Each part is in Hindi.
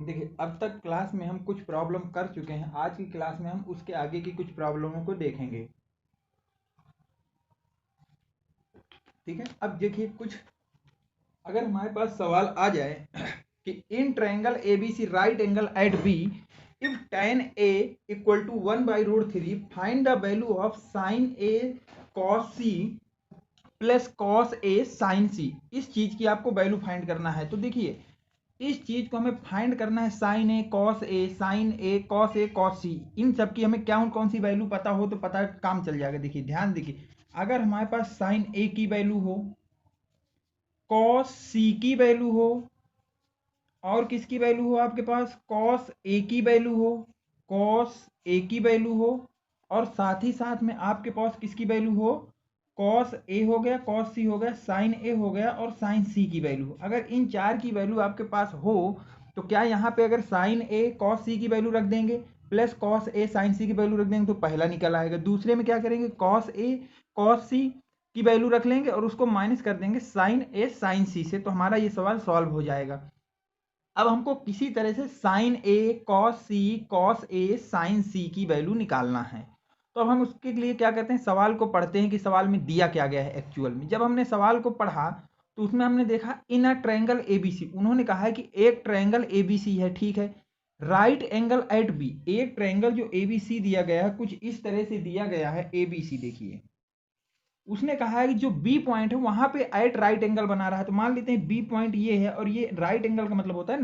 देखिए, अब तक क्लास में हम कुछ प्रॉब्लम कर चुके हैं। आज की क्लास में हम उसके आगे की कुछ प्रॉब्लमों को देखेंगे। ठीक है, अब देखिए कुछ अगर हमारे पास सवाल आ जाए कि in triangle ABC right angle at B if tan A equal to 1/√3 find the value of sin A cos C plus cos A sin C। इस चीज की आपको वैल्यू फाइंड करना है। तो देखिए, इस चीज को हमें फाइंड करना है sin A cos A sin A cos A cos C। इन सब की हमें क्या कौन सी वैल्यू पता हो तो पता काम चल जाएगा। देखिए ध्यान देखिए, अगर हमारे पास sin A की वैल्यू हो, cos C की वैल्यू हो और किसकी वैल्यू हो आपके पास, cos A की वैल्यू हो, cos A की वैल्यू हो और साथ ही साथ में आपके पास किसकी वैल्यू हो, cos A हो गया, cos C हो गया, sin A हो गया और sin C की वैल्यू। अगर इन चार की वैल्यू आपके पास हो तो क्या यहाँ पे अगर sin A cos C की वैल्यू रख देंगे plus cos A sin C की वैल्यू रख देंगे तो पहला निकल आएगा। दूसरे में क्या करेंगे, cos A cos C की वैल्यू रख लेंगे और उसको माइनस कर देंगे sin A sin C से, तो हमारा ये सवाल सॉल्व हो जाएगा। अब हमको किसी तरह से sin A cos A sin C की वैल्यू निकालना है। तो अब हम उसके लिए क्या करते हैं, सवाल को पढ़ते हैं कि सवाल में दिया क्या गया है एक्चुअल में। जब हमने सवाल को पढ़ा तो उसमें हमने देखा इन अ ट्रायंगल ABC, उन्होंने कहा है कि एक ट्रायंगल ABC है, ठीक है, राइट एंगल एट बी। एक ट्रायंगल जो ABC दिया गया है कुछ इस तरह से दिया गया है ABC। देखिए उसने कहा है कि जो बी पॉइंट है वहां पे एट राइट एंगल बना रहा है। तो मान लेते हैं बी पॉइंट ये है और ये राइट एंगल का मतलब होता है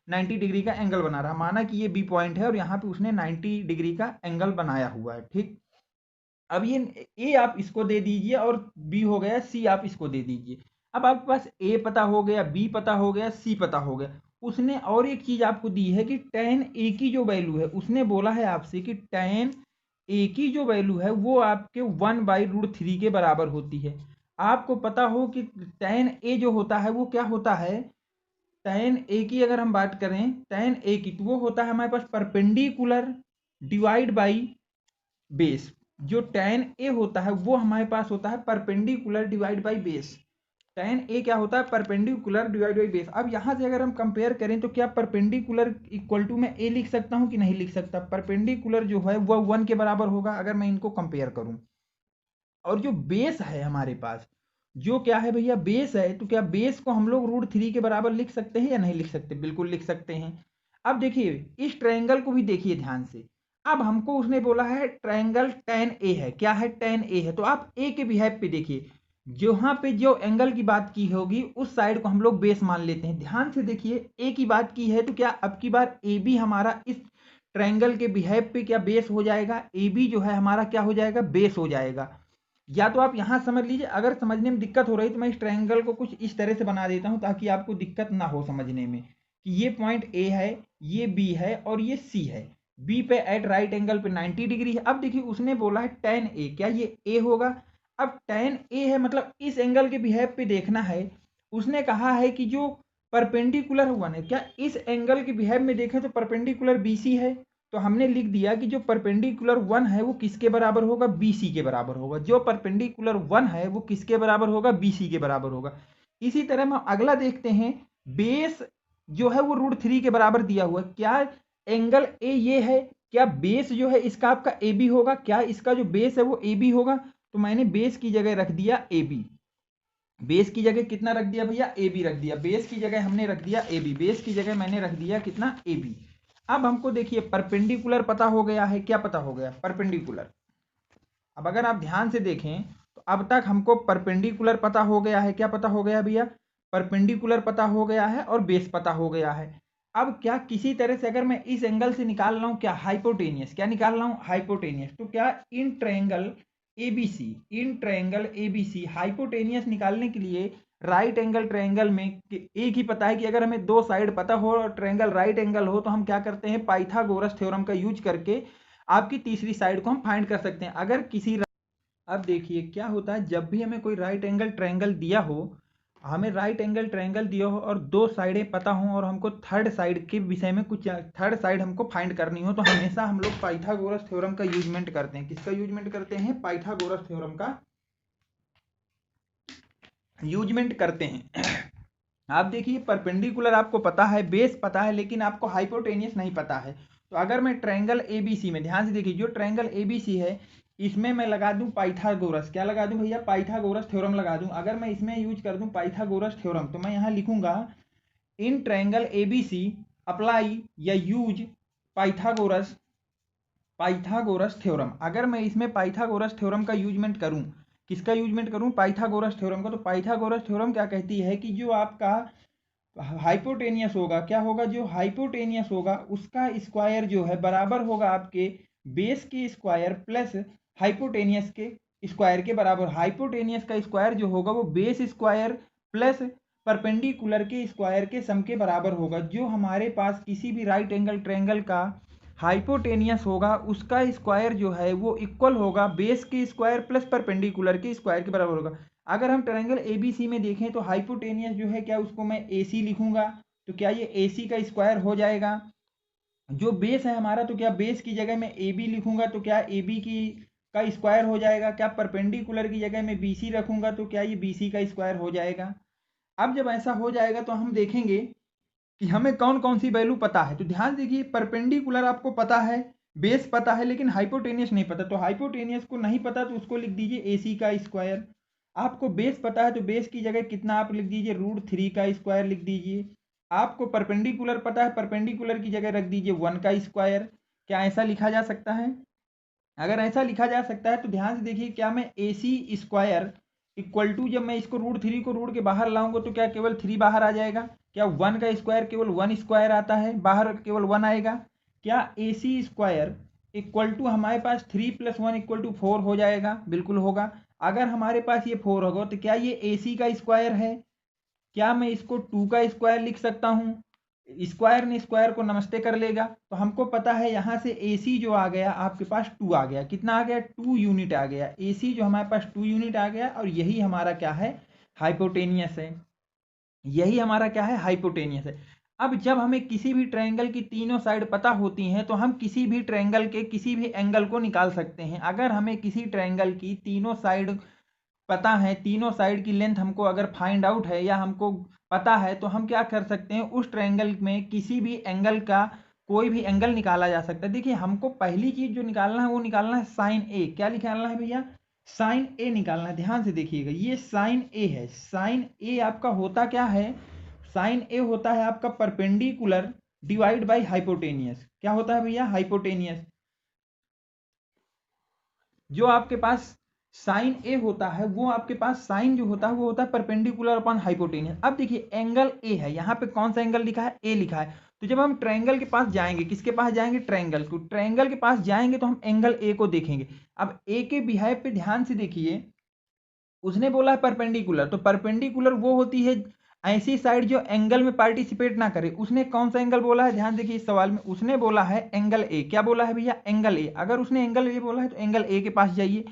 90 डिग्री का एंगल बना रहा है। माना कि ये बी पॉइंट है और यहाँ पे उसने 90 डिग्री का एंगल बनाया हुआ है। ठीक, अब ये ए आप इसको दे दीजिए और बी हो गया, सी आप इसको दे दीजिए। अब आपके पास ए पता हो गया, बी पता हो गया, सी पता हो गया। उसने और एक चीज आपको दी है कि tan ए की जो वैल्यू है, उसने बोला है आपसे कि tan ए की जो वैल्यू है वो आपके 1/√3 के बराबर होती है। आपको पता हो कि tan ए जो होता है वो क्या होता है, tan ए की अगर हम बात करें tan ए की तो वो होता है हमारे पास परपेंडिकुलर डिवाइड बाई बेस। जो tan ए होता है वो हमारे पास होता है perpendicular divide by base. tan ए क्या होता है, परपेंडिकुलर डिवाइड बाई बेस। अब यहाँ से अगर हम कंपेयर करें तो क्या परपेंडिकुलर इक्वल टू में ए लिख सकता हूँ कि नहीं लिख सकता। परपेंडिकुलर जो है वह 1 के बराबर होगा अगर मैं इनको कंपेयर करूँ। और जो बेस है हमारे पास, जो क्या है भैया, बेस है, तो क्या बेस को हम लोग √3 के बराबर लिख सकते हैं या नहीं लिख सकते, बिल्कुल लिख सकते हैं। अब देखिए इस ट्रायंगल को भी देखिए ध्यान से। अब हमको उसने बोला है ट्रायंगल tan A है, क्या है, tan A है। तो आप ए के बिहेव पे देखिए, जहां पे जो एंगल की बात की होगी उस साइड को हम लोग बेस मान लेते हैं। ध्यान से देखिए, ए की बात की है तो क्या अब की बार ए बी हमारा इस ट्रायंगल के बिहेव पे क्या बेस हो जाएगा, ए बी जो है हमारा क्या हो जाएगा, बेस हो जाएगा। या तो आप यहां समझ लीजिए, अगर समझने में दिक्कत हो रही तो मैं इस ट्रायंगल को कुछ इस तरह से बना देता हूं ताकि आपको दिक्कत ना हो समझने में कि ये पॉइंट ए है, ये बी है और ये सी है। बी पे एट राइट एंगल पे 90 डिग्री है। अब देखिए उसने बोला है tan ए, क्या ये ए होगा। अब tan ए है मतलब इस एंगल के बिहेव पे देखना है। उसने कहा है कि जो परपेंडिकुलर हुआ है, क्या इस एंगल के बिहेव में देखें तो परपेंडिकुलर BC है। तो हमने लिख दिया कि जो परपेंडिकुलर 1 है वो किसके बराबर होगा, BC के बराबर होगा। जो परपेंडिकुलर 1 है वो किसके बराबर होगा, BC के बराबर होगा। इसी तरह हम अगला देखते हैं, बेस जो है वो √3 के बराबर दिया हुआ है। क्या एंगल ए ये है, क्या बेस जो है इसका आपका AB होगा, क्या इसका जो बेस है वो AB होगा। तो मैंने बेस की जगह रख दिया AB। बेस की जगह कितना रख दिया भैया, AB रख दिया। बेस की जगह हमने रख दिया AB, बेस की जगह मैंने रख दिया कितना, AB। अब हमको देखिए परपेंडिकुलर पता हो गया है, क्या पता हो गया, परपेंडिकुलर। अब अगर आप ध्यान से देखें तो अब तक हमको परपेंडिकुलर पता हो गया है, क्या पता हो गया भैया, परपेंडिकुलर पता हो गया है और बेस पता हो गया है। अब क्या किसी तरह से अगर मैं इस एंगल से निकाल रहा हूं क्या, हाइपोटेनियस, क्या निकाल रहा हूं, हाइपोटेनियस। तो क्या इन ट्रायंगल ABC, इन ट्रायंगल ABC हाइपोटेनियस निकालने के लिए राइट एंगल ट्रायंगल में एक ही पता है कि अगर हमें दो साइड पता हो और ट्रायंगल राइट एंगल हो तो हम क्या करते हैं, पाइथागोरस थ्योरम का यूज करके आपकी तीसरी साइड को हम फाइंड कर सकते हैं। अगर किसी, अब देखिए क्या होता है, जब भी हमें कोई राइट एंगल ट्रायंगल दिया हो, हमें राइट एंगल ट्रायंगल दिया हो और दो साइडें पता हो और हमको थर्ड साइड के विषय में कुछ, थर्ड साइड हमको फाइंड करनी हो, तो हमेशा हम लोग पाइथागोरस थ्योरम का यूजमेंट करते हैं। किसका यूजमेंट करते हैं, पाइथागोरस थ्योरम का यूजमेंट करते हैं। आप देखिए परपेंडिकुलर आपको पता है, बेस पता है, लेकिन आपको हाइपोटेनियस नहीं पता है। तो अगर मैं ट्रायंगल एबीसी में, ध्यान से देखिए, जो ट्रायंगल एबीसी है इसमें मैं लगा दूं पाइथागोरस, क्या लगा दूं भैया, पाइथागोरस थ्योरम लगा दूं। अगर मैं इसमें यूज कर दूं पाइथागोरस थ्योरम, तो मैं यहाँ लिखूंगा इन ट्रायंगल एबीसी अप्लाई या यूज पाइथागोरस पाइथागोरस थ्योरम। अगर मैं इसमें पाइथागोरस थ्योरम का यूजमेंट करूं, किसका यूजमेंट करूं, पाइथागोरस थ्योरम का, तो पाइथागोरस थ्योरम क्या कहती है कि जो आपका हाइपोटेनियस होगा, क्या होगा, जो हाइपोटेनियस होगा उसका स्क्वायर जो है बराबर होगा आपके बेस के स्क्वायर प्लस हाइपोटेनियस के स्क्वायर के बराबर। हाइपोटेनियस का स्क्वायर जो होगा वो बेस स्क्वायर प्लस परपेंडिकुलर के स्क्वायर के सम के बराबर होगा। जो हमारे पास किसी भी राइट एंगल ट्रायंगल का हाइपोटेनियस होगा उसका स्क्वायर जो है वो इक्वल होगा बेस के स्क्वायर प्लस परपेंडिकुलर के स्क्वायर के बराबर होगा। अगर हम ट्रायंगल एबीसी में देखें तो हाइपोटेनियस जो है, क्या उसको मैं एसी लिखूंगा, तो क्या ये एसी का स्क्वायर हो जाएगा। जो बेस है हमारा, तो क्या बेस की जगह में ए बी लिखूंगा, तो क्या ए बी की का स्क्वायर हो जाएगा। क्या परपेंडिकुलर की जगह में बी सी रखूंगा, तो क्या ये बी सी का स्क्वायर हो जाएगा। अब जब ऐसा हो जाएगा तो हम देखेंगे कि हमें कौन कौन सी वैल्यू पता है। तो ध्यान देखिए, परपेंडिकुलर आपको पता है, बेस पता है, लेकिन हाइपोटेनियस नहीं पता। तो हाइपोटेनियस को नहीं पता तो उसको लिख दीजिए ए सी का स्क्वायर। आपको बेस पता है तो बेस की जगह कितना आप लिख दीजिए, √3 का स्क्वायर लिख दीजिए। आपको परपेंडिकुलर पता है, परपेंडिकुलर की जगह रख दीजिए 1 का स्क्वायर। क्या ऐसा लिखा जा सकता है। अगर ऐसा लिखा जा सकता है तो ध्यान से देखिए, क्या मैं ए सी स्क्वायर इक्वल टू, जब मैं इसको √3 को रूट के बाहर लाऊंगा तो क्या केवल 3 बाहर आ जाएगा। क्या 1 का स्क्वायर केवल 1 स्क्वायर आता है, बाहर केवल 1 आएगा। क्या ए सी स्क्वायर इक्वल टू हमारे पास 3 + 1 = 4 हो जाएगा, बिल्कुल होगा। अगर हमारे पास ये 4 होगा तो क्या ये ए सी का स्क्वायर है। क्या मैं इसको 2 का स्क्वायर लिख सकता हूँ। स्क्वायर ने स्क्वायर को नमस्ते कर लेगा। तो हमको पता है यहाँ से ए सी जो आ गया आपके पास 2 आ गया, कितना आ गया, 2 यूनिट आ गया। ए सी जो हमारे पास 2 यूनिट आ गया, और यही हमारा क्या है, हाइपोटेनियस है। यही हमारा क्या है, हाइपोटेनियस है। अब जब हमें किसी भी ट्रायंगल की तीनों साइड पता होती हैं तो हम किसी भी ट्रायंगल के किसी भी एंगल को निकाल सकते हैं। अगर हमें किसी ट्रायंगल की तीनों साइड पता है, तीनों साइड की लेंथ हमको अगर फाइंड आउट है या हमको पता है, तो हम क्या कर सकते हैं, उस ट्रायंगल में किसी भी एंगल का कोई भी एंगल निकाला जा सकता है। देखिए हमको पहली चीज जो निकालना है वो निकालना है साइन ए। क्या निकालना है भैया, साइन ए निकालना है। ध्यान से देखिएगा, ये साइन ए है। साइन ए आपका होता क्या है, साइन ए होता है आपका परपेंडिकुलर डिवाइड बाई हाइपोटेनियस। क्या होता है भैया, हाइपोटेनियस। जो आपके पास साइन ए होता है, वो आपके पास साइन जो होता है वो होता है परपेंडिकुलर अपॉन हाइपोटेनियस। अब देखिए एंगल ए है, यहाँ पे कौन सा एंगल लिखा है, ए लिखा है। तो जब हम ट्रायंगल के पास जाएंगे, किसके पास जाएंगे, ट्रायंगल को, ट्रायंगल के पास जाएंगे तो हम एंगल ए को देखेंगे। अब ए के बिहेव पे ध्यान से देखिए, उसने बोला है परपेंडिकुलर, तो परपेंडिकुलर वो होती है ऐसी साइड जो एंगल में पार्टिसिपेट ना करे। उसने कौन सा एंगल बोला है, ध्यान देखिए इस सवाल में उसने बोला है एंगल ए। क्या बोला है भैया, एंगल ए। अगर उसने एंगल ए बोला है तो एंगल ए के पास जाइए।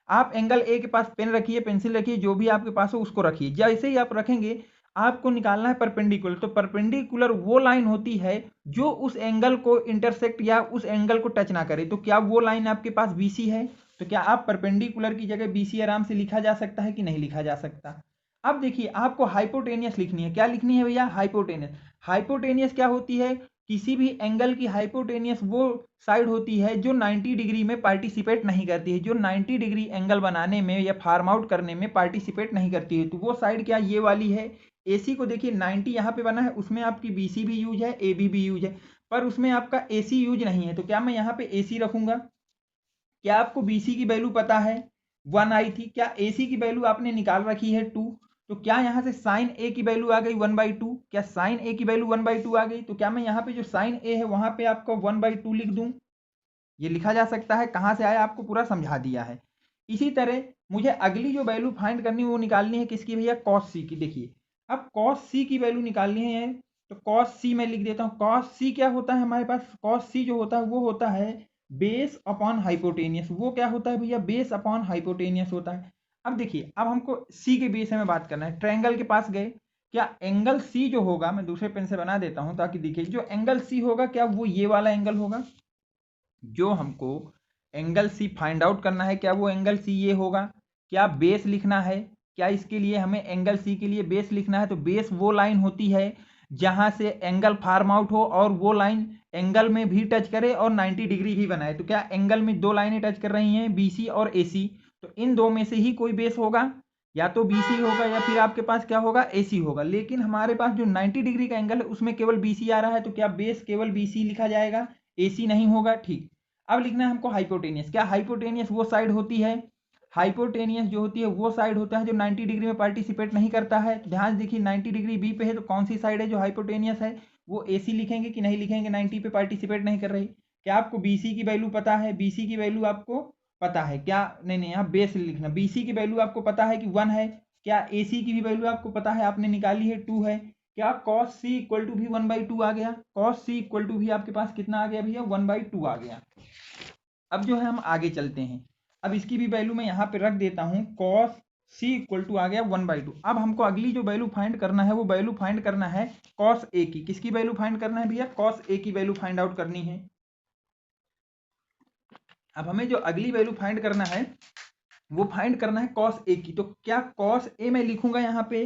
आप एंगल ए के पास पेन रखिए, पेंसिल रखिए, जो भी आपके पास हो उसको रखिए। जैसे ही आप रखेंगे आपको निकालना है परपेंडिकुलर। तो परपेंडिकुलर वो लाइन होती है जो उस एंगल को इंटरसेक्ट या उस एंगल को टच ना करे। तो क्या वो लाइन आपके पास बीसी है। तो क्या आप परपेंडिकुलर की जगह बीसी आराम से लिखा जा सकता है कि नहीं लिखा जा सकता। अब देखिए आपको हाइपोटेनियस लिखनी है। क्या लिखनी है भैया, हाइपोटेनियस। हाइपोटेनियस क्या होती है, किसी भी एंगल की हाइपोटेनियस वो साइड होती है जो 90 डिग्री में पार्टिसिपेट नहीं करती है, जो 90 डिग्री एंगल बनाने में या फार्म आउट करने में पार्टिसिपेट नहीं करती है। तो वो साइड क्या, ये वाली है। एसी को देखिए 90 यहाँ पे बना है, उसमें आपकी बीसी भी यूज है, ए बी भी यूज है, पर उसमें आपका एसी यूज नहीं है। तो क्या मैं यहाँ पे एसी रखूंगा। क्या आपको बीसी की वैल्यू पता है, 1 आई थी। क्या एसी की वैल्यू आपने निकाल रखी है 2। तो क्या यहाँ से साइन ए की वैल्यू आ गई 1/2। क्या साइन ए की वैल्यू 1/2 आ गई। तो क्या मैं यहाँ पे जो साइन ए है वहां पे आपको 1/2 लिख दूं। ये लिखा जा सकता है। कहाँ से आया, आपको पूरा समझा दिया है। इसी तरह मुझे अगली जो वैल्यू फाइंड करनी है वो निकालनी है किसकी भैया, कॉस सी की। देखिए अब कॉस सी की वैल्यू निकालनी है, तो कॉस सी मैं लिख देता हूँ। कॉस सी क्या होता है हमारे पास, कॉस सी जो होता है वो होता है बेस अपॉन हाइपोटेनियस। वो क्या होता है भैया, बेस अपॉन हाइपोटेनियस होता है। अब देखिए, अब हमको सी के बेस में बात करना है। ट्रायंगल के पास गए, क्या एंगल सी जो होगा, मैं दूसरे पेन से बना देता हूं ताकि दिखे, जो एंगल सी होगा क्या वो ये वाला एंगल होगा। जो हमको एंगल सी फाइंड आउट करना है, क्या वो एंगल सी ये होगा। क्या बेस लिखना है, क्या इसके लिए हमें एंगल सी के लिए बेस लिखना है? तो बेस वो लाइन होती है जहां से एंगल फार्म आउट हो और वो लाइन एंगल में भी टच करे और 90 डिग्री भी बनाए। तो क्या एंगल में दो लाइनें टच कर रही हैं, बीसी और एसी, तो इन दो में से ही कोई बेस होगा, या तो बीसी होगा या फिर आपके पास क्या होगा, एसी होगा। लेकिन हमारे पास जो 90 डिग्री का एंगल है उसमें केवल बीसी आ रहा है, तो क्या बेस केवल बीसी लिखा जाएगा, एसी नहीं होगा। ठीक, अब लिखना है हमको हाइपोटेनियस। क्या हाइपोटेनियस वो साइड होती है, हाइपोटेनियस जो होती है वो साइड होता है जो 90 डिग्री में पार्टिसिपेट नहीं करता है। ध्यान से देखिए 90 डिग्री बी पे है, तो कौन सी साइड है जो हाइपोटेनियस है, वो एसी लिखेंगे कि नहीं लिखेंगे, 90 पे पार्टिसिपेट नहीं कर रही। क्या आपको बीसी की वैल्यू पता है, बीसी की वैल्यू आपको पता है क्या, नहीं नहीं यहाँ बेस लिखना, बीसी की वैल्यू आपको पता है कि 1 है। क्या एसी की भी वैल्यू आपको पता है, आपने निकाली है, 2 है। क्या कॉस सी इक्वल टू भी 1/2 आ गया, कॉस सी इक्वल टू भी आपके पास कितना आ गया भैया, 1/2 आ गया। अब जो है हम आगे चलते हैं, अब इसकी भी वैल्यू मैं यहाँ पे रख देता हूँ, कॉस सी इक्वल टू आ गया 1/2। अब हमको अगली जो वैल्यू फाइंड करना है वो वैल्यू फाइंड करना है कॉस ए की। किसकी वैल्यू फाइंड करना है भैया, कॉस ए की वैल्यू फाइंड आउट करनी है। अब हमें जो अगली वैल्यू फाइंड करना है वो फाइंड करना है कॉस ए की। तो क्या कॉस ए मैं लिखूंगा यहाँ पे,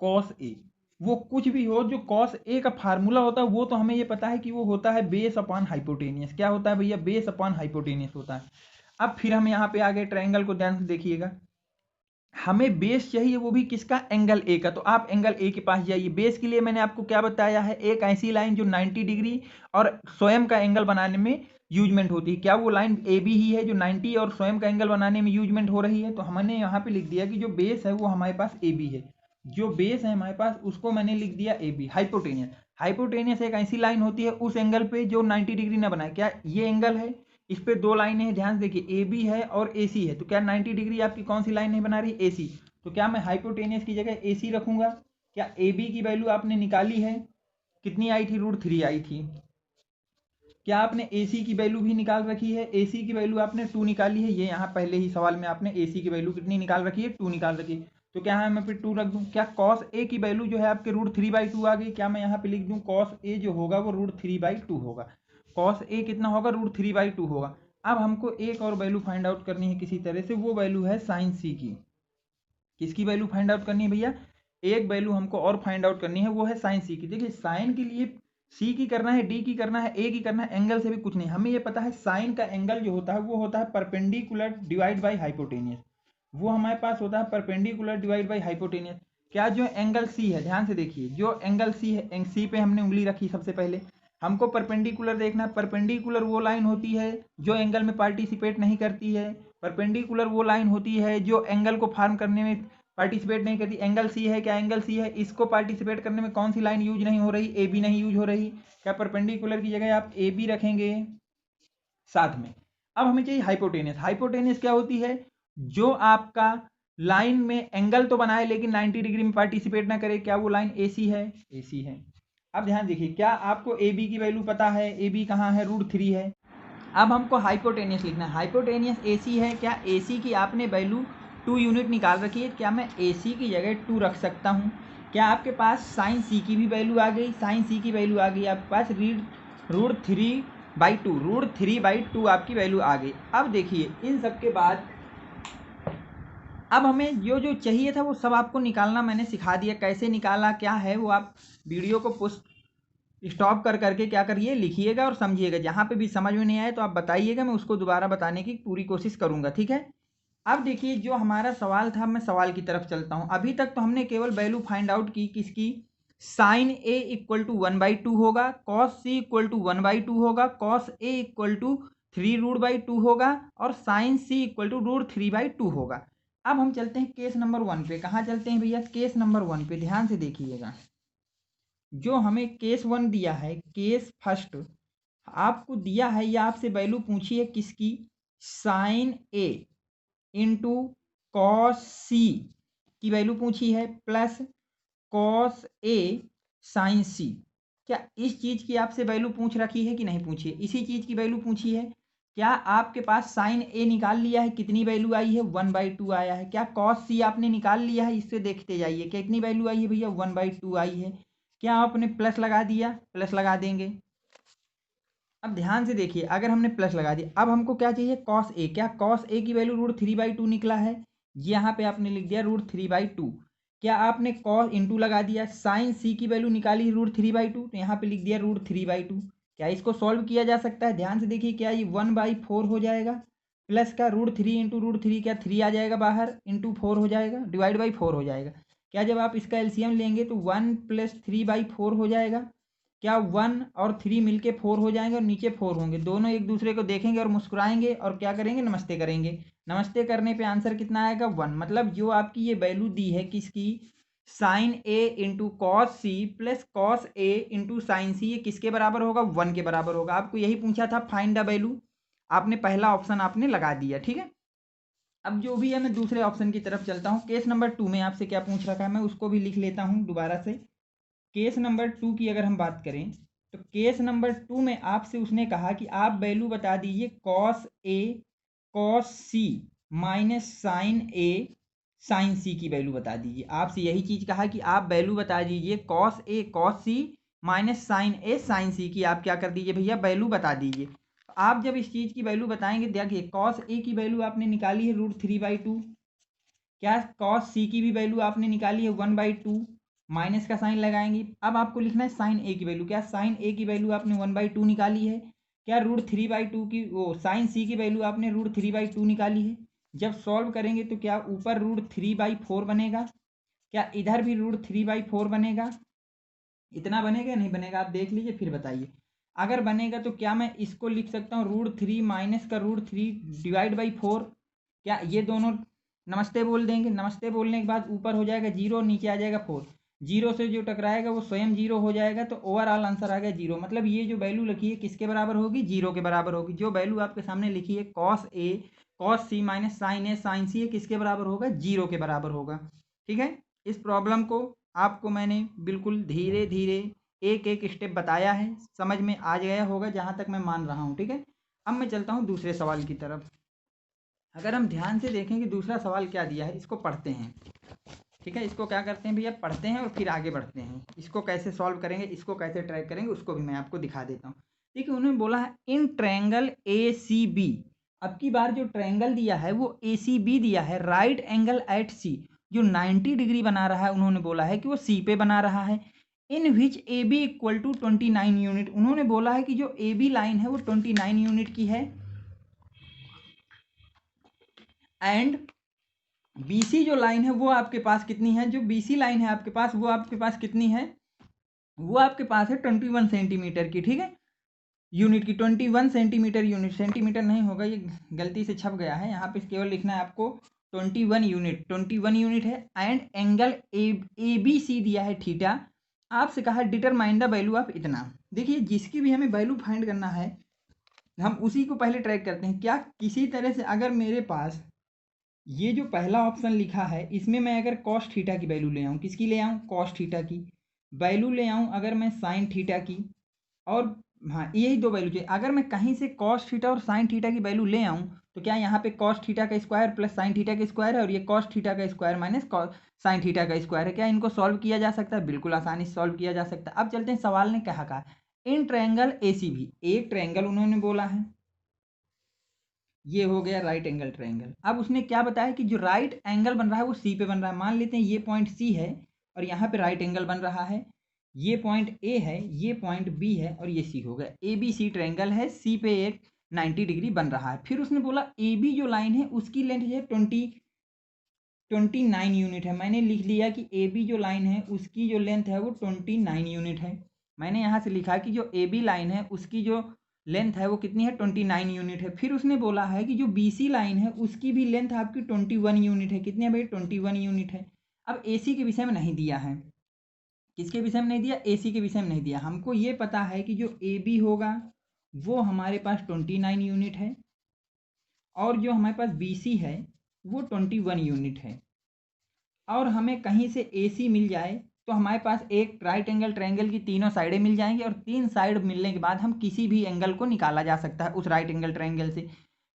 कॉस ए वो कुछ भी हो, जो कॉस ए का फार्मूला होता है वो तो हमें ये पता है कि वो होता है बेस अपॉन हाइपोटेनियस। क्या होता है भैया, बेस अपॉन हाइपोटेनियस होता है। अब फिर हम यहाँ पे आ गए, ट्रायंगल को ध्यान से देखिएगा, हमें बेस चाहिए वो भी किसका, एंगल ए का। तो आप एंगल ए के पास जाइए। बेस के लिए मैंने आपको क्या बताया है, एक ऐसी लाइन जो 90 डिग्री और स्वयं का एंगल बनाने में यूजमेंट होती है। क्या वो लाइन ए बी ही है जो 90 और स्वयं का एंगल बनाने में यूजमेंट हो रही है? तो हमने यहाँ पे लिख दिया कि जो बेस है वो हमारे पास ए बी है, जो बेस है हमारे पास उसको मैंने लिख दिया ए बी। हाइपोटेनियस, हाइपोटेनियस एक ऐसी लाइन होती है उस एंगल पे जो 90 डिग्री ना बनाए। क्या ये एंगल है, इस पे दो लाइनें हैं, ध्यान से देखिए, ए बी है और ए सी है, तो क्या 90 डिग्री आपकी कौन सी लाइन नहीं बना रही, ए सी। तो क्या मैं हाइपोटेनियस की जगह ए सी रखूंगा। क्या ए बी की वैल्यू आपने निकाली है, कितनी आई थी, √3 आई थी। क्या आपने ए सी की वैल्यू भी निकाल रखी है, ए सी की वैल्यू आपने 2 निकाली है। ये यहाँ पहले ही सवाल में आपने ए सी की वैल्यू कितनी निकाल रखी है, 2 निकाल रखी है। तो क्या है, मैं फिर 2 रख दूं। क्या कॉस ए की वैल्यू जो है आपके √3/2 आ गई। क्या मैं यहाँ पे लिख दूं, कॉस ए जो होगा वो √3/2 होगा। कॉस ए कितना होगा, √3/2 होगा। अब हमको एक और वैल्यू फाइंड आउट करनी है किसी तरह से, वो वैल्यू है साइन सी की। किसकी वैल्यू फाइंड आउट करनी है भैया, एक वैल्यू हमको और फाइंड आउट करनी है, वो है साइन सी की। देखिए साइन के लिए सी की करना है, डी की करना है, ए की करना है, एंगल से भी कुछ नहीं। हमें ये पता है साइन का एंगल जो होता है वो होता है परपेंडिकुलर डिवाइड बाई हाइपोटेनियस। वो हमारे पास होता है परपेंडिकुलर डिवाइड बाई हाइपोटेनियस। क्या जो एंगल सी है, ध्यान से देखिए, जो एंगल सी है, सी पे हमने उंगली रखी, सबसे पहले हमको परपेंडिकुलर देखना है। परपेंडिकुलर वो लाइन होती है जो एंगल में पार्टिसिपेट नहीं करती है। परपेंडिकुलर वो लाइन होती है जो एंगल को फार्म करने में पार्टिसिपेट नहीं करती। एंगल सी है, क्या एंगल सी है, इसको पार्टिसिपेट करने में कौन सी लाइन यूज नहीं हो रही, ए बी नहीं यूज हो रही। क्या परपेंडिकुलर की जगह आप ए बी रखेंगे साथ में। अब हमें चाहिए हाइपोटेनियस। हाइपोटेनियस क्या होती है, जो आपका लाइन में एंगल तो बनाए लेकिन 90 डिग्री में पार्टिसिपेट ना करे। क्या वो लाइन ए सी है, ए सी है। अब ध्यान देखिए, क्या आपको ए बी की वैल्यू पता है, ए बी कहाँ है, √3 है। अब हमको हाइपोटेनियस लिखना है, हाइपोटेनियस ए सी है। क्या ए सी की आपने वैल्यू 2 यूनिट निकाल रखी है। क्या मैं ए सी की जगह 2 रख सकता हूँ। क्या आपके पास साइन सी की भी वैल्यू आ गई, साइन सी की वैल्यू आ गई आपके पास √3/2, √3/2 आपकी वैल्यू आ गई। अब देखिए इन सब के बाद अब हमें जो जो चाहिए था वो सब आपको निकालना मैंने सिखा दिया, कैसे निकाला क्या है वो आप वीडियो को स्टॉप कर करके क्या करिए, लिखिएगा और समझिएगा। जहाँ पे भी समझ में नहीं आए तो आप बताइएगा, मैं उसको दोबारा बताने की पूरी कोशिश करूँगा, ठीक है। अब देखिए जो हमारा सवाल था, मैं सवाल की तरफ चलता हूँ। अभी तक तो हमने केवल वैल्यू फाइंड आउट की किसकी, साइन ए इक्वल टू 1/2 होगा, कॉस सी इक्वल टू 1/2 होगा, कॉस ए इक्वल टू 3√2 होगा और साइन सी इक्वल टू √3/2 होगा। अब हम चलते हैं केस नंबर 1 पे। कहाँ चलते हैं भैया, केस नंबर 1 पे। ध्यान से देखिएगा, जो हमें केस 1 दिया है, केस फर्स्ट आपको दिया है, या आपसे वैल्यू पूछी है किसकी, साइन ए इंटू कॉस सी की वैल्यू पूछी है, प्लस कॉस ए साइन सी। क्या इस चीज़ की आपसे वैल्यू पूछ रखी है कि नहीं पूछी है, इसी चीज़ की वैल्यू पूछी है। क्या आपके पास साइन ए निकाल लिया है, कितनी वैल्यू आई है, 1/2 आया है। क्या कॉस सी आपने निकाल लिया है, इससे देखते जाइए कितनी वैल्यू आई है भैया, 1/2 आई है। क्या आपने प्लस लगा दिया, प्लस लगा देंगे। अब ध्यान से देखिए, अगर हमने प्लस लगा दिया, अब हमको क्या चाहिए, कॉस ए। क्या कॉस ए की वैल्यू √3/2 निकला है, यहाँ पे आपने लिख दिया √3/2। क्या आपने कॉस इंटू लगा दिया, साइन सी की वैल्यू निकाली √3/2, तो यहाँ पे लिख दिया √3/2। क्या इसको सॉल्व किया जा सकता है? ध्यान से देखिए, क्या ये 1/4 हो जाएगा, प्लस का √3 इंटू √3, क्या 3 आ जाएगा बाहर, इंटू 4 हो जाएगा, डिवाइड बाई 4 हो जाएगा। क्या जब आप इसका एलसीएम लेंगे तो 1 + 3/4 हो जाएगा। क्या 1 और 3 मिलके 4 हो जाएंगे और नीचे 4 होंगे, दोनों एक दूसरे को देखेंगे और मुस्कुराएंगे और क्या करेंगे, नमस्ते करेंगे। नमस्ते करने पे आंसर कितना आएगा, 1। मतलब जो आपकी ये वैल्यू दी है किसकी, sine A into cos C plus cos A into sine C, ये किसके बराबर होगा, 1 के बराबर होगा। आपको यही पूछा था, फाइंड द वैल्यू, आपने पहला ऑप्शन आपने लगा दिया, ठीक है। अब जो भी है मैं दूसरे ऑप्शन की तरफ चलता हूँ। केस नंबर 2 में आपसे क्या पूछ रखा है, मैं उसको भी लिख लेता हूँ दोबारा से। केस नंबर 2 की अगर हम बात करें तो केस नंबर 2 में आपसे उसने कहा कि आप वैल्यू बता दीजिए cos A cos C minus sign A sign सी की वैल्यू बता दीजिए। आपसे यही चीज कहा कि आप वैल्यू बता दीजिए cos A cos C minus sign A sign सी की। आप क्या कर दीजिए भैया, वैल्यू बता दीजिए। आप जब इस चीज की वैल्यू बताएंगे, देखिए कॉस ए की वैल्यू आपने निकाली है √3/2, क्या कॉस सी की भी वैल्यू आपने निकाली है 1/2, माइनस का साइन लगाएंगे। अब आपको लिखना है साइन ए की वैल्यू, क्या साइन ए की वैल्यू आपने 1/2 निकाली है, क्या √3/2 की वो साइन सी की वैल्यू आपने √3/2 निकाली है। जब सॉल्व करेंगे तो क्या ऊपर √3/4 बनेगा, क्या इधर भी √3/4 बनेगा, इतना बनेगा नहीं बनेगा, आप देख लीजिए फिर बताइए। अगर बनेगा तो क्या मैं इसको लिख सकता हूँ √3 माइनस का √3 डिवाइड बाई 4। क्या ये दोनों नमस्ते बोल देंगे, नमस्ते बोलने के बाद ऊपर हो जाएगा 0, नीचे आ जाएगा 4, 0 से जो टकराएगा वो स्वयं 0 हो जाएगा, तो ओवरऑल आंसर आ गया 0। मतलब ये जो वैल्यू लिखी है किसके बराबर होगी, 0 के बराबर होगी। जो वैल्यू आपके सामने लिखी है cos A cos C minus sign A sign सी, किसके बराबर होगा, 0 के बराबर होगा। ठीक है, इस प्रॉब्लम को आपको मैंने बिल्कुल धीरे धीरे एक एक स्टेप बताया है, समझ में आ गया होगा जहाँ तक मैं मान रहा हूँ। ठीक है, अब मैं चलता हूँ दूसरे सवाल की तरफ। अगर हम ध्यान से देखें कि दूसरा सवाल क्या दिया है, इसको पढ़ते हैं। ठीक है, इसको क्या करते हैं भैया, पढ़ते हैं और फिर आगे बढ़ते हैं। इसको कैसे सॉल्व करेंगे, इसको कैसे ट्रैक करेंगे, उसको भी मैं आपको दिखा देता हूँ। देखिए उन्होंने बोला है in triangle A C B, अब की बार जो ट्रायंगल दिया है वो ए सी बी दिया है, राइट एंगल एट सी, जो 90 डिग्री बना रहा है, उन्होंने बोला है कि वो सी पे बना रहा है। In which A B equal to 29 unit, उन्होंने बोला है कि जो ए बी लाइन है वो 29 यूनिट की है, एंड बीसी जो लाइन है वो आपके पास कितनी है, जो बीसी लाइन है आपके पास वो आपके पास कितनी है, वो आपके पास है 21 सेंटीमीटर की। ठीक है, यूनिट की 21 सेंटीमीटर, यूनिट सेंटीमीटर नहीं होगा, ये गलती से छप गया है, यहाँ पे केवल लिखना है आपको 21 यूनिट, 21 यूनिट है। And angle A B C दिया है थीटा, आपसे कहा डिटरमाइन द वैल्यू ऑफ इतना। देखिए जिसकी भी हमें वैल्यू फाइंड करना है हम उसी को पहले ट्रैक करते हैं। क्या किसी तरह से अगर मेरे पास ये जो पहला ऑप्शन लिखा है इसमें मैं अगर कॉस थीटा की वैल्यू ले आऊँ, किसकी ले आऊँ, कॉस थीटा की वैल्यू ले आऊँ, अगर मैं साइन थीटा की, और हाँ यही दो वैल्यू चाहिए। अगर मैं कहीं से कॉस थीटा और साइन थीटा की वैल्यू ले आऊँ तो क्या यहाँ पे कॉस थीटा का स्क्वायर प्लस साइन थीटा का स्क्वायर है, और ये कॉस थीटा का स्क्वायर माइनस साइन थीटा का स्क्वायर है। क्या इनको सॉल्व किया जा सकता है, बिल्कुल आसानी से सॉल्व किया जा सकता है। अब चलते हैं, सवाल ने कहा in triangle A C B, एक ट्रायंगल उन्होंने बोला है, ये हो गया राइट एंगल ट्रायंगल। अब उसने क्या बताया कि जो राइट एंगल बन रहा है वो सी पे बन रहा है। मान लेते हैं ये पॉइंट सी है और यहाँ पे राइट एंगल बन रहा है, ये पॉइंट ए है, ये पॉइंट बी है और ये सी हो गया। ए बी सी ट्रायंगल है, सी पे एक 90 डिग्री बन रहा है। फिर उसने बोला ए बी जो लाइन है उसकी लेंथ है 29 यूनिट है। मैंने लिख लिया कि ए बी जो लाइन है उसकी जो लेंथ है वो 29 यूनिट है। मैंने यहाँ से लिखा कि जो ए बी लाइन है उसकी जो लेंथ है वो कितनी है, 29 यूनिट है। फिर उसने बोला है कि जो बी सी लाइन है उसकी भी लेंथ आपकी 21 यूनिट है। कितनी है भाई, 21 यूनिट है। अब ए सी के विषय में नहीं दिया है, किसके विषय में नहीं दिया, ए सी के विषय में नहीं दिया। हमको ये पता है कि जो ए बी होगा वो हमारे पास 29 यूनिट है, और जो हमारे पास बी सी है वो 21 यूनिट है। और हमें कहीं से ए सी मिल जाए तो हमारे पास एक राइट एंगल ट्रायंगल की तीनों साइडें मिल जाएंगी, और तीन साइड मिलने के बाद हम किसी भी एंगल को निकाला जा सकता है उस राइट एंगल ट्रायंगल से।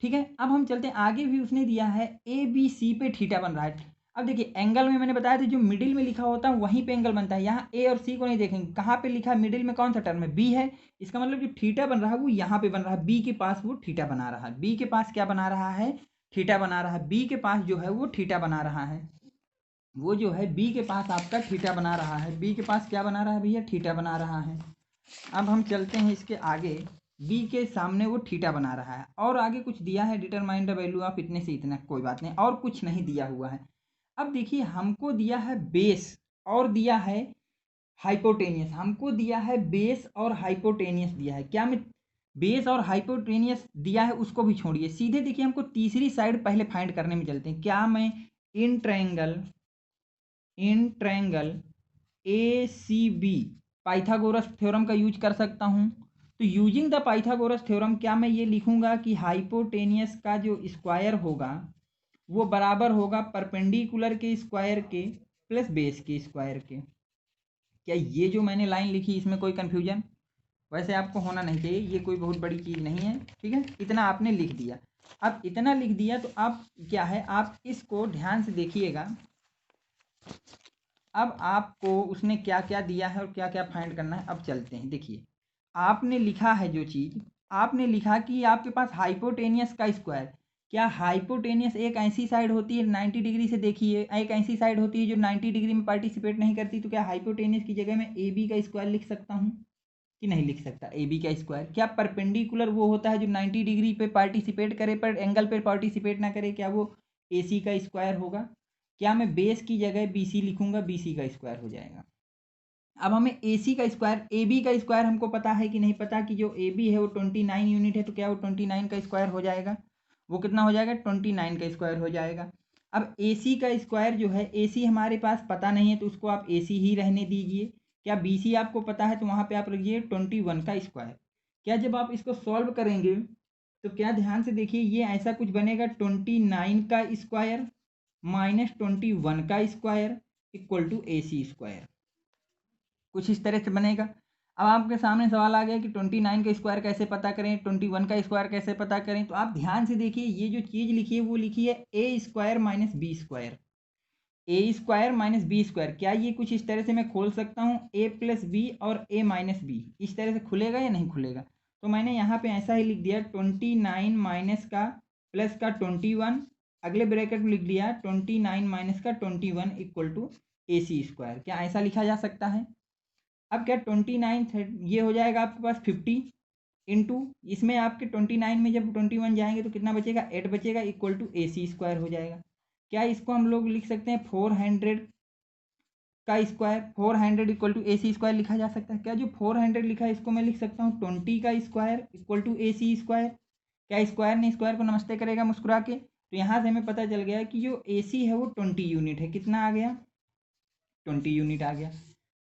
ठीक है, अब हम चलते हैं आगे। भी उसने दिया है ए बी सी पे थीटा बन रहा है। अब देखिए एंगल में मैंने बताया था जो मिडिल में लिखा होता है वहीं पे एंगल बनता है। यहाँ ए और सी को नहीं देखेंगे, कहाँ पे लिखा है मिडिल में, कौन सा टर्म है, बी है। इसका मतलब जो थीटा बन रहा है वो यहाँ पे बन रहा है, बी के पास वो थीटा बना रहा है, बी के पास क्या बना रहा है, थीटा बना रहा है, बी के पास जो है वो थीटा बना रहा है, वो जो है बी के पास आपका थीटा बना रहा है, बी के पास क्या बना रहा है भैया, थीटा बना रहा है। अब हम चलते हैं इसके आगे, बी के सामने वो थीटा बना रहा है और आगे कुछ दिया है, डिटरमाइन द वैल्यू ऑफ इतने से इतना, कोई बात नहीं, और कुछ नहीं दिया हुआ है। अब देखिए हमको दिया है बेस और दिया है हाइपोटेनियस, हमको दिया है बेस और हाइपोटेनियस दिया है। क्या मैं बेस और हाइपोटेनियस दिया है उसको भी छोड़िए, सीधे देखिए हमको तीसरी साइड पहले फाइंड करने में चलते हैं। क्या मैं in triangle A C B Pythagoras theorem का यूज कर सकता हूँ? तो यूजिंग द पाइथागोरस थ्योरम क्या मैं ये लिखूंगा कि हाइपोटेनियस का जो स्क्वायर होगा वो बराबर होगा परपेंडिकुलर के स्क्वायर के प्लस बेस के स्क्वायर के? क्या ये जो मैंने लाइन लिखी इसमें कोई कंफ्यूजन? वैसे आपको होना नहीं चाहिए, ये कोई बहुत बड़ी चीज़ नहीं है, ठीक है, इतना आपने लिख दिया। अब इतना लिख दिया तो आप क्या है, आप इसको ध्यान से देखिएगा। अब आपको उसने क्या क्या दिया है और क्या क्या फाइंड करना है, अब चलते हैं। देखिए आपने लिखा है जो चीज़, आपने लिखा कि आपके पास हाइपोटेनियस का स्क्वायर, क्या हाइपोटेनियस एक ऐसी साइड होती है 90 डिग्री से, देखिए एक ऐसी साइड होती है जो 90 डिग्री में पार्टिसिपेट नहीं करती, तो क्या हाइपोटेनियस की जगह मैं ए बी का स्क्वायर लिख सकता हूँ कि नहीं लिख सकता? ए बी का स्क्वायर। क्या परपेंडिकुलर वो होता है जो 90 डिग्री पे पार्टिसिपेट करे पर एंगल पे पार्टिसिपेट ना करे, क्या वो ए सी का स्क्वायर होगा? क्या मैं बेस की जगह बी सी लिखूंगा, बी सी का स्क्वायर हो जाएगा। अब हमें ए सी का स्क्वायर, ए बी का स्क्वायर हमको पता है कि नहीं पता, कि जो ए बी है वो 29 यूनिट है, तो क्या वो 29 का स्क्वायर हो जाएगा? वो कितना हो जाएगा? 29 का स्क्वायर हो जाएगा। अब ए सी का स्क्वायर जो है, ए सी हमारे पास पता नहीं है तो उसको आप ए सी ही रहने दीजिए। क्या बी सी आपको पता है तो वहाँ पे आप रखिए 21 का स्क्वायर। क्या जब आप इसको सॉल्व करेंगे तो क्या ध्यान से देखिए ये ऐसा कुछ बनेगा, 29 का स्क्वायर माइनस 21 का square equal to A C square, कुछ इस तरह से बनेगा। अब आपके सामने सवाल आ गया कि 29 का स्क्वायर कैसे पता करें, 21 का स्क्वायर कैसे पता करें? तो आप ध्यान से देखिए ये जो चीज़ लिखी है वो लिखी है ए स्क्वायर माइनस बी स्क्वायर, ए स्क्वायर माइनस बी स्क्वायर। क्या ये कुछ इस तरह से मैं खोल सकता हूँ, ए प्लस बी और ए माइनस बी, इस तरह से खुलेगा या नहीं खुलेगा? तो मैंने यहाँ पे ऐसा ही लिख दिया 29 माइनस का प्लस का 21, अगले ब्रैकेट में लिख दिया 29 माइनस का 21 equal to A C square. क्या ऐसा लिखा जा सकता है? अब क्या 29 ये हो जाएगा आपके पास 50 इंटू, इसमें आपके 29 में जब 21 जाएंगे तो कितना बचेगा, 8 बचेगा equal to A C square हो जाएगा। क्या इसको हम लोग लिख सकते हैं 400 का square, 400 equal to A C square लिखा जा सकता है? क्या जो 400 लिखा है इसको मैं लिख सकता हूँ 20 का square equal to A C square? क्या स्क्वायर ने स्क्वायर को नमस्ते करेगा मुस्कुरा के? तो यहाँ से हमें पता चल गया कि जो ए सी है वो 20 यूनिट है। कितना आ गया? 20 यूनिट आ गया।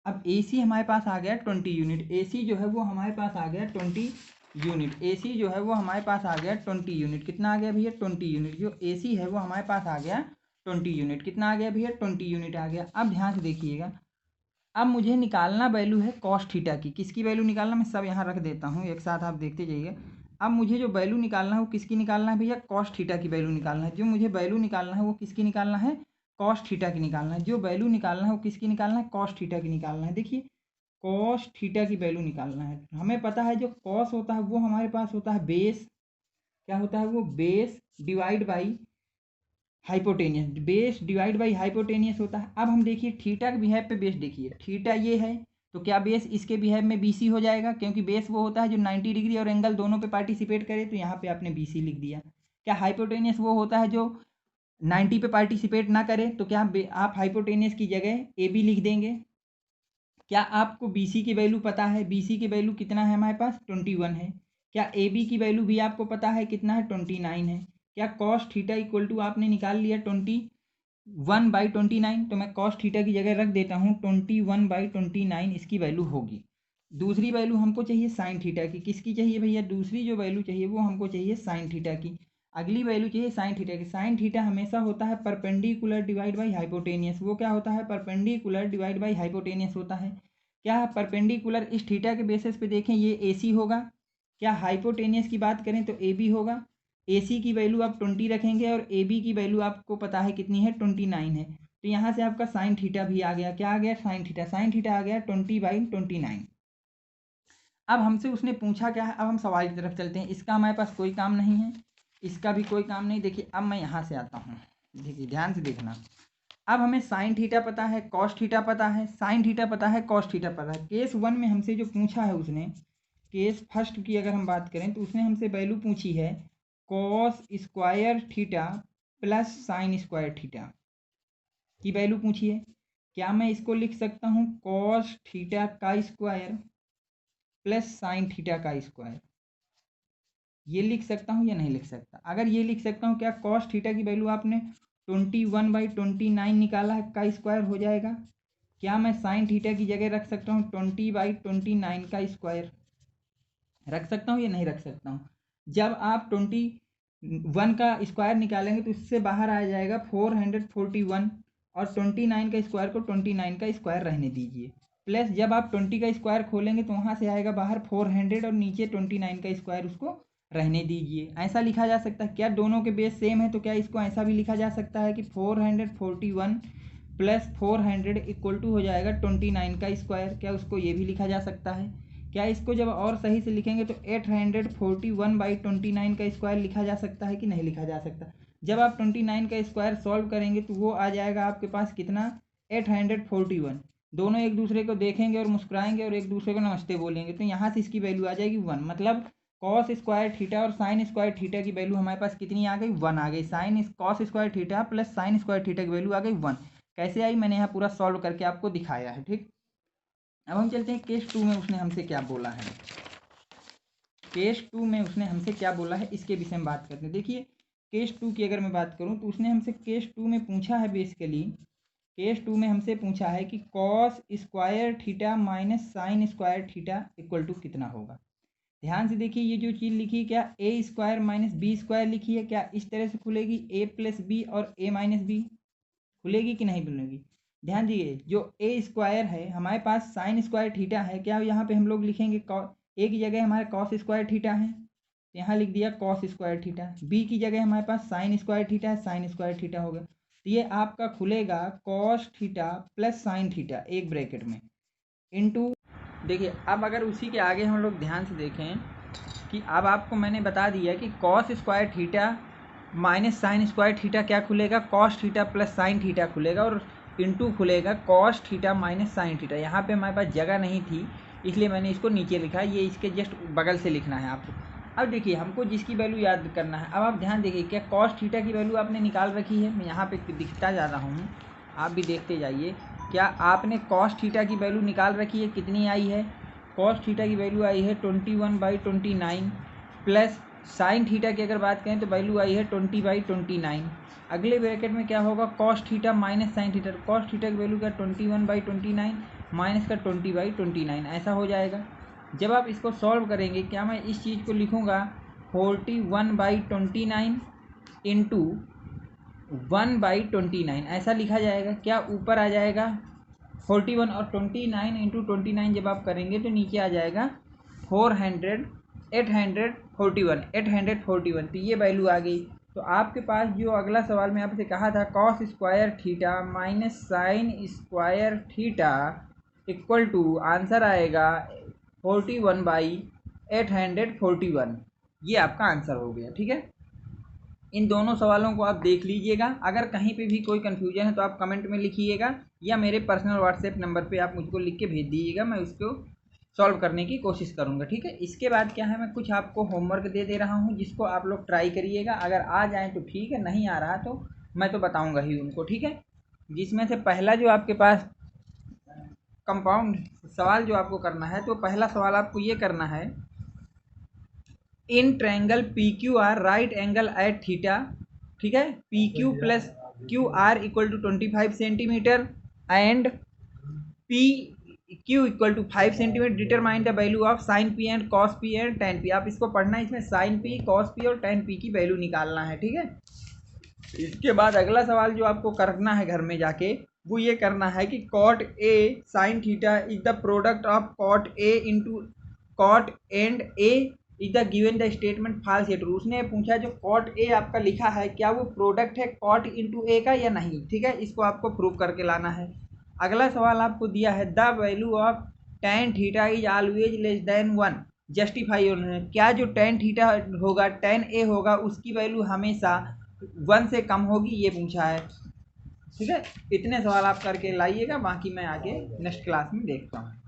अब ए सी हमारे पास आ गया 20 यूनिट, ए सी जो है वो हमारे पास आ गया 20 यूनिट, ए सी जो है वो हमारे पास आ गया 20 यूनिट। कितना आ गया भैया? 20 यूनिट। जो ए सी है वो हमारे पास आ गया 20 यूनिट। कितना आ गया भैया? 20 यूनिट आ गया। अब ध्यान से देखिएगा, अब मुझे निकालना वैल्यू है कॉस थीटा की। किसकी वैल्यू निकालना, मैं सब यहाँ रख देता हूँ एक साथ, आप देखते जाइए। अब मुझे जो वैल्यू निकालना है वो किसकी निकालना है भैया? कॉस थीटा की वैल्यू निकालना है। जो मुझे वैल्यू निकालना है वो किसकी निकालना है? कॉस थीटा की निकालना है। जो वैल्यू निकालना है वो किसकी निकालना है? कॉस थीटा की निकालना है। देखिए कॉस थीटा की वैल्यू निकालना है, हमें पता है जो कॉस होता है वो हमारे पास होता है बेस, क्या होता है वो? Base divide by hypotenuse, base divide by hypotenuse होता है। अब हम देखिए थीटा के बिहेव पे बेस देखिए, थीटा ये है तो क्या बेस इसके बिहेव में बी सी हो जाएगा? क्योंकि बेस वो होता है जो 90 डिग्री और एंगल दोनों पे पार्टिसिपेट करे, तो यहाँ पे आपने बी सी लिख दिया। क्या हाइपोटेनियस वो होता है जो 90 पे पार्टिसिपेट ना करे, तो क्या आप हाइपोटेनियस की जगह ए बी लिख देंगे? क्या आपको बी सी की वैल्यू पता है? बी सी की वैल्यू कितना है हमारे पास? 21 है। क्या ए बी की वैल्यू भी आपको पता है कितना है? 29 है। क्या कॉस थीटा इक्वल टू आपने निकाल लिया 21/29, तो मैं कॉस थीटा की जगह रख देता हूँ 21/29 इसकी वैल्यू होगी। दूसरी वैल्यू हमको चाहिए साइन थीटा की। किसकी चाहिए भैया? दूसरी जो वैल्यू चाहिए वो हमको चाहिए साइन थीटा की। अगली वैल्यू चाहिए साइन थीटा की। साइन थीटा हमेशा होता है परपेंडिकुलर डिवाइड बाई हाइपोटेनियस। वो क्या होता है? परपेंडिकुलर डिवाइड बाई हाइपोटेनियस होता है। क्या परपेंडिकुलर इस थीटा के बेसिस पे देखें ये ए सी होगा। क्या हाइपोटेनियस की बात करें तो ए बी होगा। ए सी की वैल्यू आप 20 रखेंगे और ए बी की वैल्यू आपको पता है कितनी है? 29 है। तो यहाँ से आपका साइन थीटा भी आ गया। क्या आ गया? Sine theta. साइन थीटा आ गया 20/29। अब हमसे उसने पूछा क्या है, अब हम सवाल की तरफ चलते हैं। इसका हमारे पास कोई काम नहीं है, इसका भी कोई काम नहीं। देखिए अब मैं यहाँ से आता हूँ, देखिए ध्यान से देखना। अब हमें साइन थीटा पता है, कॉस थीटा पता है, साइन थीटा पता है, कॉस थीटा पता है। केस 1 में हमसे जो पूछा है उसने, केस फर्स्ट की अगर हम बात करें तो उसने हमसे वैल्यू पूछी है cos square theta plus sign square theta की वैल्यू पूछी है। क्या मैं इसको लिख सकता हूँ कॉस थीटा का स्क्वायर प्लस साइन थीटा का स्क्वायर? ये लिख सकता हूँ या नहीं लिख सकता? अगर ये लिख सकता हूँ, क्या कॉस थीटा की वैल्यू आपने 21/29 निकाला है का स्क्वायर हो जाएगा? क्या मैं साइन थीटा की जगह रख सकता हूँ 20/29 का स्क्वायर? रख सकता हूँ या नहीं रख सकता हूँ? जब आप 21 का स्क्वायर निकालेंगे तो इससे बाहर आ जाएगा 441, और 29 का स्क्वायर को 29 का स्क्वायर रहने दीजिए, प्लस जब आप 20 का स्क्वायर खोलेंगे तो वहाँ से आएगा बाहर 400 और नीचे 29 का स्क्वायर उसको रहने दीजिए। ऐसा लिखा जा सकता है। क्या दोनों के बेस सेम है? तो क्या इसको ऐसा भी लिखा जा सकता है कि 441 प्लस 400 इक्वल टू हो जाएगा 29 का स्क्वायर? क्या उसको ये भी लिखा जा सकता है? क्या इसको जब और सही से लिखेंगे तो 841/29 का स्क्वायर लिखा जा सकता है कि नहीं लिखा जा सकता? जब आप 29 का स्क्वायर सॉल्व करेंगे तो वो आ जाएगा आपके पास कितना, 841। दोनों एक दूसरे को देखेंगे और मुस्कुराएंगे और एक दूसरे को नमस्ते बोलेंगे, तो यहाँ से इसकी वैल्यू आ जाएगी 1। मतलब कॉस स्क्वायर थीटा और साइन स्क्वायर थीटा की वैल्यू हमारे पास कितनी आ गई, 1 आ गई। Sine cos square theta plus sign square theta की वैल्यू आ गई 1। कैसे आई, मैंने यहाँ पूरा सॉल्व करके आपको दिखाया है। ठीक, अब हम चलते हैं केस 2 में उसने हमसे क्या बोला है। केस 2 में उसने हमसे क्या बोला है इसके विषय में बात करते हैं। देखिए केस 2 की अगर मैं बात करूं तो उसने हमसे केस 2 में पूछा है, बेसिकली केस 2 में हमसे पूछा है कि cos square theta minus sine square theta equal to कितना होगा। ध्यान से देखिए, ये जो चीज़ लिखी है क्या ए स्क्वायर माइनस बी स्क्वायर लिखी है, क्या इस तरह से खुलेगी ए प्लस बी और ए माइनस बी? खुलेगी कि नहीं खुलेगी? ध्यान दीजिए, जो ए स्क्वायर है हमारे पास साइन स्क्वायर थीटा है, क्या यहाँ पे हम लोग लिखेंगे ए की जगह हमारे कॉस स्क्वायर थीटा है, तो यहाँ लिख दिया कॉस स्क्वायर थीटा। बी की जगह हमारे पास साइन स्क्वायर थीटा है, साइन स्क्वायर थीटा होगा। तो ये आपका खुलेगा cos theta plus sine theta एक ब्रैकेट में इनटू। देखिए अब अगर उसी के आगे हम लोग ध्यान से देखें कि अब आपको मैंने बता दिया कि cos square theta minus sine square theta क्या खुलेगा, cos theta plus sine theta खुलेगा, और इनटू खुलेगा cos theta minus sine theta. यहाँ पे हमारे पास जगह नहीं थी इसलिए मैंने इसको नीचे लिखा है, ये इसके जस्ट बगल से लिखना है आपको। अब देखिए हमको जिसकी वैल्यू याद करना है, अब आप ध्यान देखिए, क्या कॉस थीटा की वैल्यू आपने निकाल रखी है? मैं यहाँ पे दिखता जा रहा हूँ, आप भी देखते जाइए। क्या आपने कॉस थीटा की वैल्यू निकाल रखी है? कितनी आई है? कॉस थीटा की वैल्यू आई है 21/29 प्लस साइन थीटा की अगर बात करें तो वैल्यू आई है 20/29। अगले ब्रैकेट में क्या होगा, cos theta minus sine theta. Cos theta की वैल्यू क्या 21/29 माइनस का 20/29, ऐसा हो जाएगा। जब आप इसको सॉल्व करेंगे, क्या मैं इस चीज़ को लिखूँगा 41/29 इंटू 1/29, ऐसा लिखा जाएगा। क्या ऊपर आ जाएगा 41 और 29 इंटू 29 जब आप करेंगे तो नीचे आ जाएगा 841, तो ये वैल्यू आ गई। तो आपके पास जो अगला सवाल में आपसे कहा था cos square theta minus sine square theta equal to answer आएगा 41/841, ये आपका आंसर हो गया। ठीक है, इन दोनों सवालों को आप देख लीजिएगा। अगर कहीं पे भी कोई कन्फ्यूजन है तो आप कमेंट में लिखिएगा या मेरे पर्सनल व्हाट्सएप नंबर पे आप मुझको लिख के भेज दीजिएगा, मैं उसको सॉल्व करने की कोशिश करूँगा। ठीक है, इसके बाद क्या है, मैं कुछ आपको होमवर्क दे दे रहा हूँ जिसको आप लोग ट्राई करिएगा। अगर आ जाए तो ठीक है, नहीं आ रहा तो मैं तो बताऊँगा ही उनको। ठीक है, जिसमें से पहला जो आपके पास कंपाउंड सवाल जो आपको करना है, तो पहला सवाल आपको ये करना है, in triangle P Q R right angle at theta. ठीक है, P Q plus Q R equal to 25 centimetre and P Q equal to 5 centimetre. Determine the value of sine P and cos P and tan P. आप इसको पढ़ना है, इसमें साइन पी, कॉस पी और टेन पी की वैल्यू निकालना है। ठीक है, इसके बाद अगला सवाल जो आपको करना है घर में जाके, वो ये करना है कि cot A sine theta is the product of cot A into cot and A is the given the statement false या ट्रू। उसने पूछा जो कॉट ए आपका लिखा है क्या वो प्रोडक्ट है कॉट इंटू ए का या नहीं। ठीक है, इसको आपको प्रूव करके लाना है। अगला सवाल आपको दिया है the value of tan theta is always less than 1। Justify उन्होंने क्या, जो tan थीटा होगा tan a होगा उसकी वैल्यू हमेशा 1 से कम होगी, ये पूछा है। ठीक है, इतने सवाल आप करके लाइएगा, बाकी मैं आगे नेक्स्ट क्लास में देखता हूँ।